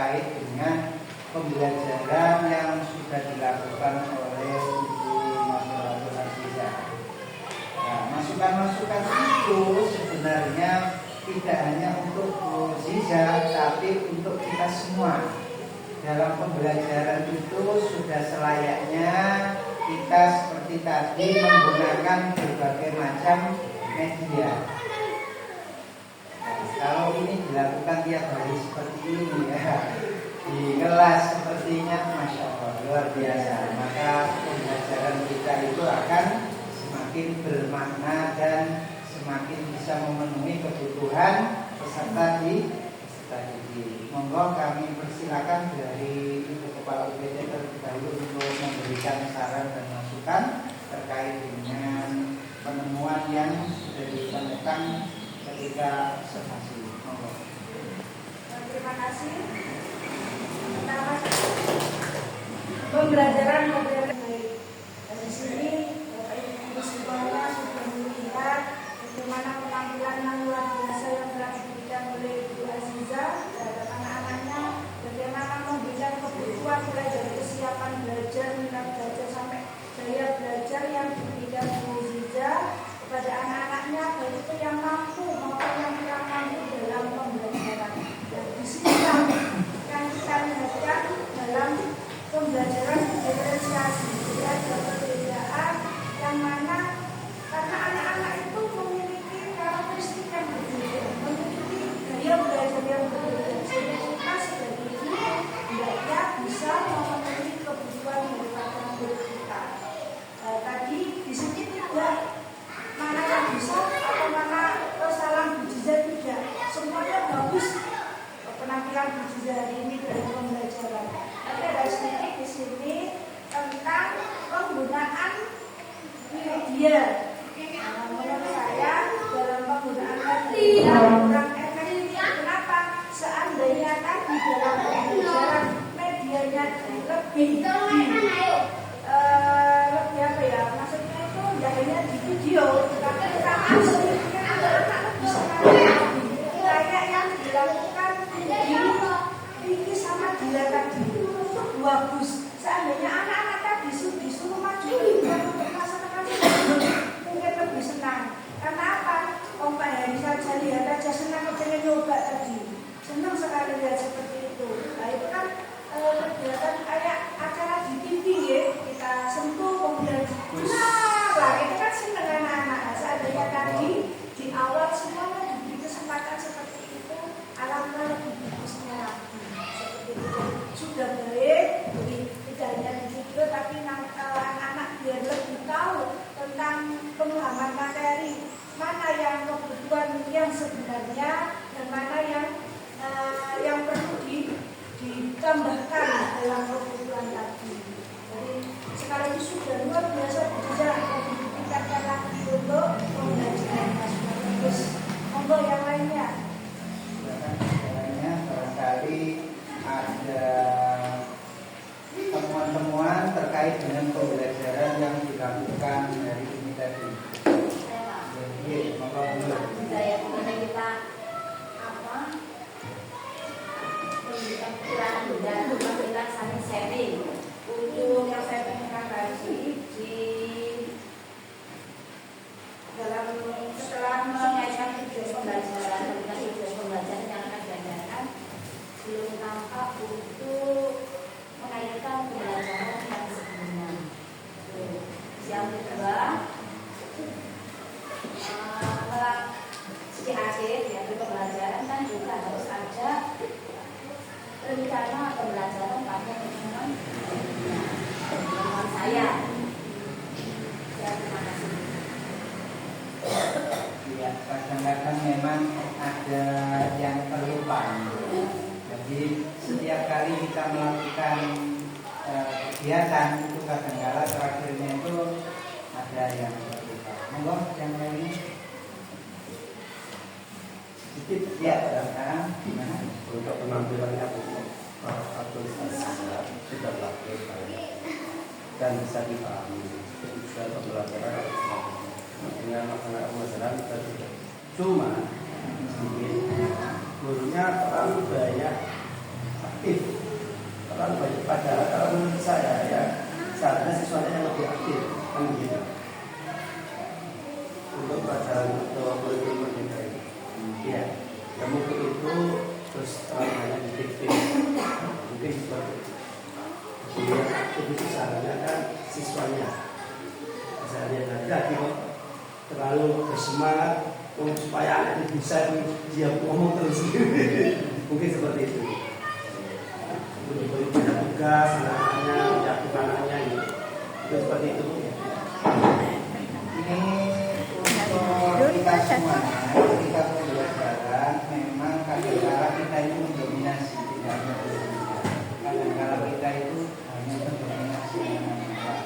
terkait dengan pembelajaran yang sudah dilakukan oleh Ibu Masyaratul Azizah. Nah, masukan-masukan itu sebenarnya tidak hanya untuk Bu Ziza, tapi untuk kita semua. Dalam pembelajaran itu sudah selayaknya kita seperti tadi menggunakan berbagai macam media. Nah, kalau ini dilakukan tiap hari seperti ini ya, di kelas sepertinya, Masya Allah, luar biasa. Maka pembelajaran kita itu akan semakin bermakna dan semakin bisa memenuhi kebutuhan peserta didik. Monggo kami persilakan dari Ibu Kepala UPT terlebih dahulu untuk memberikan saran dan masukan terkait dengan penemuan yang sudah ditemukan ketika observasi. Monggo. Terima kasih. Pertama, pembelajaran model baik. Dari sini Bapak Ibu semuanya sudah melihat bagaimana penampilan yang luar biasa yang telah diberikan oleh Ibu Azizah terhadap anak-anaknya, bagaimana memberikan kebutuhan mulai dari kesiapan belajar, minat belajar sampai daya belajar yang diberikan Bu Azizah kepada anak-anaknya, baik itu yang mampu maupun yang kurang mampu dalam pembelajaran. Dan di sini yang kita lihatkan dalam pembelajaran diferensiasi, jadi ada perbedaan yang mana karena anak-anak itu memiliki karakteristik yang berbeda, memiliki gaya belajar yang berbeda, sehingga kita sebagai guru hendaknya bisa memenuhi kebutuhan daripada murid kita. Tadi di sini tidak mana yang bisa atau mana kesalahan Bu Ziza, tidak, semuanya bagus penampilan Bu Ziza hari ini dari pembelajaran. Tapi ada sedikit di sini tentang penggunaan media. Menurut saya dalam penggunaan media kurang efektif. Kenapa? Seandainya tadi dalam pembelajaran medianya lebih apa ya? Maksudnya itu tidak hanya di video, tapi kita langsung anak-anak bisa kayak yang dilakukan di Vicky sama Dila tadi itu bagus. Seandainya anak-anak tadi disuruh maju untuk melaksanakan mungkin lebih senang. Karena apa? Om Pak Heri saja lihat aja senang pengen nyoba tadi. Senang sekali lihat seperti itu. Nah itu kan kegiatan kayak acara di TV ya. Kita sentuh kemudian nah itu kan senang anak-anak. Seandainya tadi di awal semuanya diberi kesempatan seperti itu, alangkah lebih bagusnya lagi. Seperti itu sudah baik. Jadi tidak hanya di video tapi anak-anak biar lebih tahu tentang pemahaman materi, mana yang kebutuhan yang sebenarnya dan mana yang perlu ditambahkan dalam kebutuhan tadi. Jadi sekarang itu sudah luar biasa bisa ditingkatkan lagi untuk pembelajaran nasional. Terus monggo yang lainnya. Barangkali ada temuan-temuan terkait dengan pembelajaran yang dilakukan dari ini tadi. Jadi, maka dulu. Budaya kita apa? Kekurangan dan kita saling sharing. Untuk yang saya temukan tadi di dalam setelah mengaitkan tujuan pembelajaran dengan tujuan pembelajaran yang akan diadakan belum tampak untuk mengaitkan pembelajaran yang sebelumnya. Yang kedua, di akhir ya pembelajaran kan juga harus ada rencana pembelajaran pada teman saya. Ya, terima kasih. Ya, kadang-kadang memang ada yang terlupa. Jadi setiap kali kita melakukan kegiatan itu kadang-kala terakhirnya itu ada yang terlupa. Monggo yang lainnya. Sedikit ya, sekarang gimana? Untuk penampilannya atau sudah laku dan bisa dipahami. Tujuan pembelajaran dengan anak-anak pembelajaran kita tidak cuma sedikit gurunya terlalu banyak aktif Padahal kalau menurut saya ya seharusnya siswanya yang lebih aktif kan begitu untuk pelajaran atau kurikulum merdeka ini. Ya, ya mungkin itu terus terlalu banyak dikit mungkin seperti itu. Jadi itu seharusnya kan siswanya. Misalnya tadi kok terlalu bersemangat supaya anak itu bisa dia ngomong terus. Mungkin seperti itu. Diberi banyak tugas anaknya, menjatuh anaknya gitu. Itu seperti itu. Ini untuk kita semuanya, ketika pembelajaran memang kadang-kala kita itu mendominasi, tidak kadang-kala kita itu hanya mendominasi anak-anak.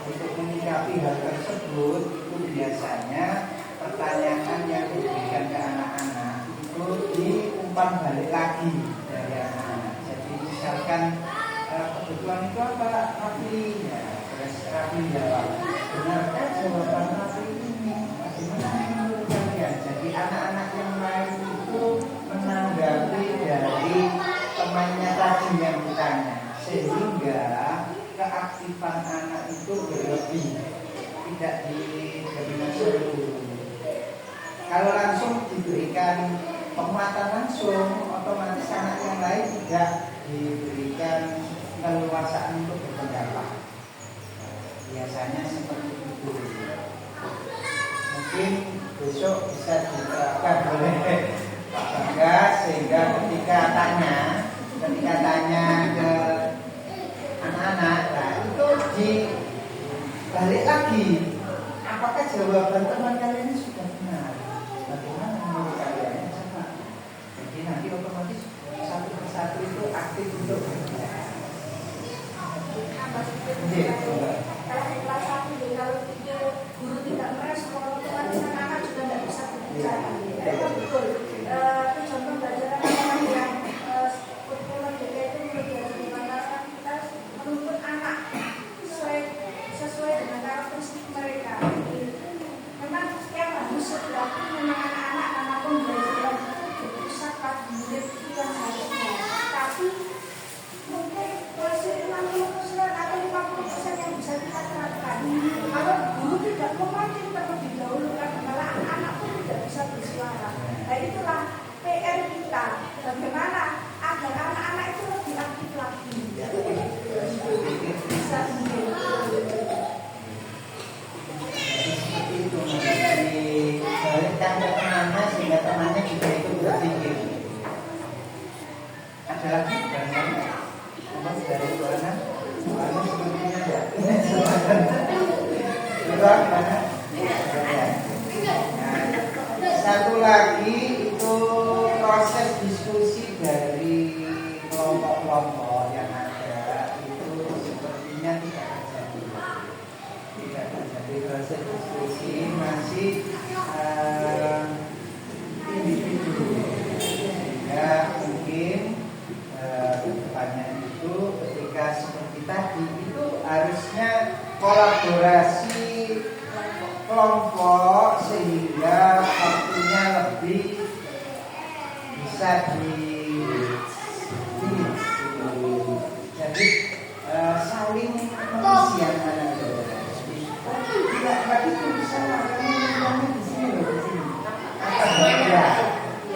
Untuk menyikapi hal tersebut itu biasanya pertanyaan yang diberikan ke anak-anak itu diumpan balik lagi dari anak-anak. Jadi misalkan kebutuhan itu apa? Rafi, ya, terus Rafi jawab, benarkah jawaban Rafi ini? Bagaimana menurut kalian? Jadi anak-anak yang lain itu menanggapi dari temannya tadi yang ditanya, sehingga keaktifan anak itu berlebih, tidak didominasi dulu. Kalau langsung diberikan penguatan langsung, otomatis anak yang lain tidak diberikan keleluasaan untuk berpendapat. Biasanya seperti itu. Mungkin besok bisa diterapkan oleh Pak Bagas sehingga ketika tanya ke anak-anak, nah itu dibalik lagi. Apakah jawaban teman kalian ini sudah benar? Bagaimana menurut kalian? Coba. Jadi nanti otomatis satu persatu itu aktif untuk berbicara. Kalau di kelas 1 kalau guru tidak merespon, otomatis anak-anak juga tidak bisa berbicara. Betul. Itu contoh pelajaran yang kurikulum merdeka itu menjadi bagaimana kita menuntut anak sesuai dengan karakteristik mereka. Memang yang harus berarti memang anak-anak karena pembelajaran itu pusat murid itu yang harusnya. Tapi mungkin masih 60% atau 50% yang bisa kita terapkan. Kalau guru tidak memancing terlebih dahulu karena malah anak-anak pun tidak bisa bersuara. Nah itulah PR kita. Bagaimana agar anak-anak itu lebih aktif lagi. Bisa Seperti itu dibalikkan ke temannya sehingga temannya juga ikut berpikir. Ada lagi barangkali teman dari mana? Mana sepertinya ada. Juga mana? Satu lagi itu proses diskusi dari kelompok-kelompok yang ada itu sepertinya tidak terjadi proses diskusi, masih individu, sehingga mungkin kedepannya itu ketika seperti tadi itu harusnya kolaborasi kelompok sehingga waktunya lebih bisa jadi saling mengisi antara kedua. Tidak lagi itu bisa melakukan di sini loh, di sini.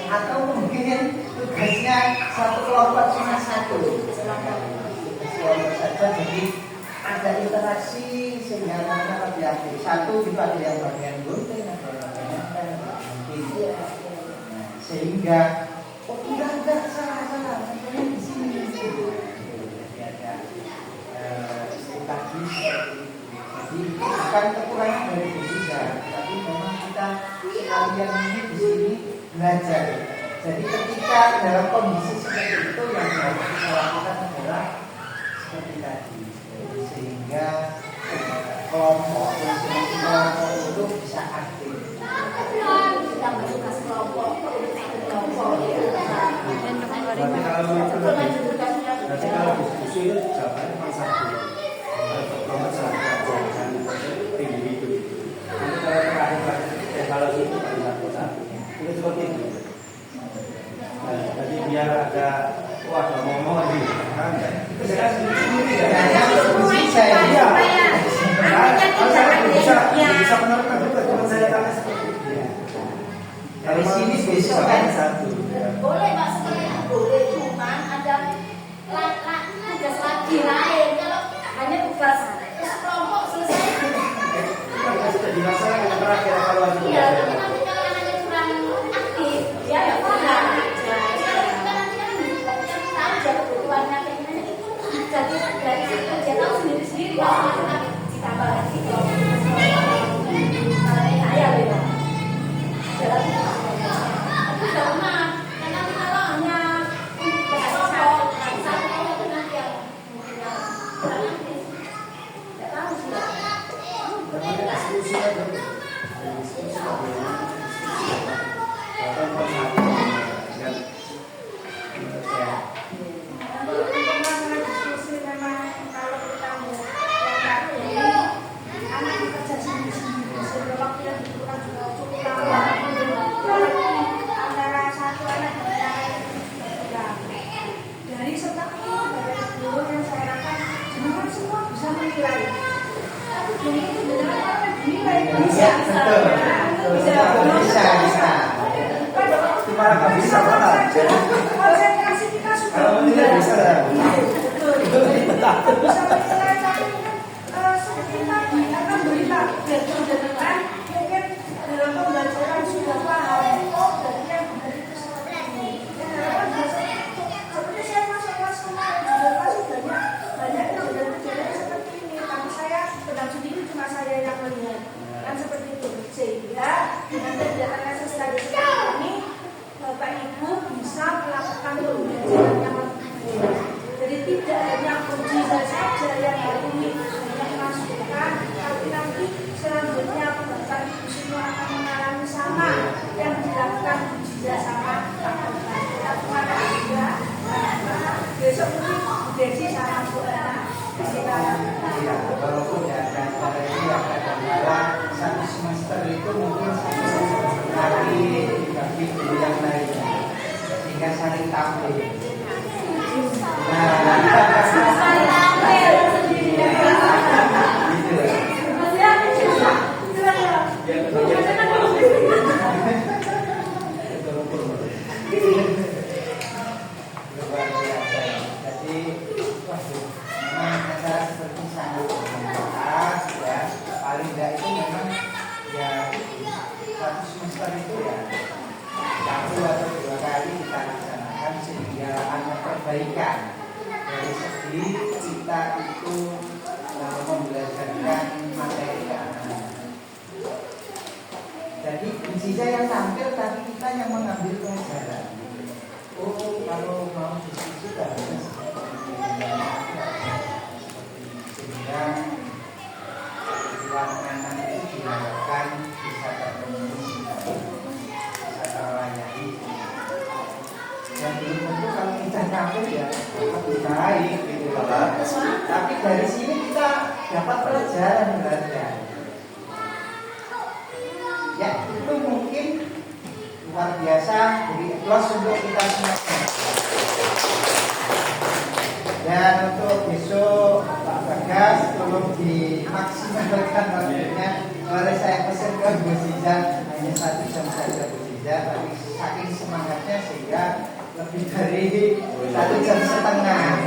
Atau mungkin tugasnya satu kelompok cuma satu. Kelompok saja, jadi ada interaksi sehingga anak-anak lebih aktif. Satu itu ada yang bagian gunting, ada yang bagian apa, mungkin. Nah, sehingga enggak salah sebenarnya di sini. Jadi ada tadi jadi bukan kekurangan dari Indonesia, tapi memang kita sekalian ini di sini belajar. Jadi ketika dalam kondisi seperti itu yang harus kita lakukan adalah seperti tadi, sehingga kelompok itu bisa aktif. Kita bertugas kelompok Berarti kalau diskusi itu jawabannya cuma satu. Nomor satu jangan tinggi itu. Nanti kalau terakhir evaluasi itu baru satu. Itu seperti itu. Nah, jadi biar ada ngomong lagi. Itu saya sendiri. disiswakan satu. Boleh Pak, seperti itu boleh, cuman ada tugas lagi lain. Kalau hanya tugas kelompok selesai. Kan sudah dilaksanakan terakhir evaluasi. Iya, tapi nanti kalau anaknya kurang aktif, dia nggak paham. Jadi kalau kita nanti kan tahu dia kebutuhannya kayak gimana itu. Jadi dari situ dia tahu sendiri kalau kita ditambah lagi kalau saya loh ya. Jalan itu karena nanti kalau hanya kelompok satu kelompok itu nanti yang kurang aktif. Nggak tahu sih. Namanya diskusi kan, diskusi kan, bahkan bersama dengan saya. Diskusi memang kalau kita mau anak bekerja sendiri-sendiri sehingga waktu yang dibutuhkan juga cukup lama antara satu anak dan yang lain. Dari setelah dari guru yang saya harapkan jangan semua bisa menilai, tapi guru itu benar apa dinilai Iya, betul. Bisa. Cuma nggak bisa banget. konsentrasi kita sudah Kalau menilai bisa. betul bisa menilai tapi seperti tadi akan berita biar terdengar mungkin dalam pembelajaran sudah paham oh berarti yang benar itu seperti ini dan harapan bahasa itu seperti saya masuk kelas kemarin juga pasti banyak kejadian seperti ini tapi saya pedang sendiri cuma saya yang melihat kan seperti itu sehingga dengan kegiatan lesson study seperti ini Bapak Ibu bisa melakukan pembelajaran yang lebih baik. Jadi tidak hanya uji saja yang hari ini hanya masukkan, tapi nanti selanjutnya Bapak Ibu semua akan mengalami sama yang dilakukan uji sama Pak Bapak. Kita semua akan juga besok mungkin Bu Desi sama Bu Ana kita Iya, walaupun ada acara ini ada bahwa satu semester itu mungkin satu hari dibagi guru yang lainnya sehingga saling tampil. Paling enggak itu memang ya satu semester itu ya satu atau dua kali kita laksanakan sehingga ada perbaikan dari segi kita itu membelajarkan materi ke anak. Jadi bisa yang tampil tapi kita yang mengambil pelajaran. Oh kalau mau diskusi harusnya seperti ini. Sehingga anak itu diharapkan bisa terpenuhi, bisa terlayani. Dan belum tentu kalau kita tampil ya lebih baik gitu loh. Tapi dari sini kita dapat pelajaran belajar. Ya itu mungkin luar biasa. Beri aplaus untuk kita semua. Dan untuk besok Pak Bagas tolong dimaksimalkan waktunya. Kemarin saya pesan ke Bu Ziza hanya 1 jam saja Bu Ziza, tapi saking semangatnya sehingga lebih dari 1,5 jam.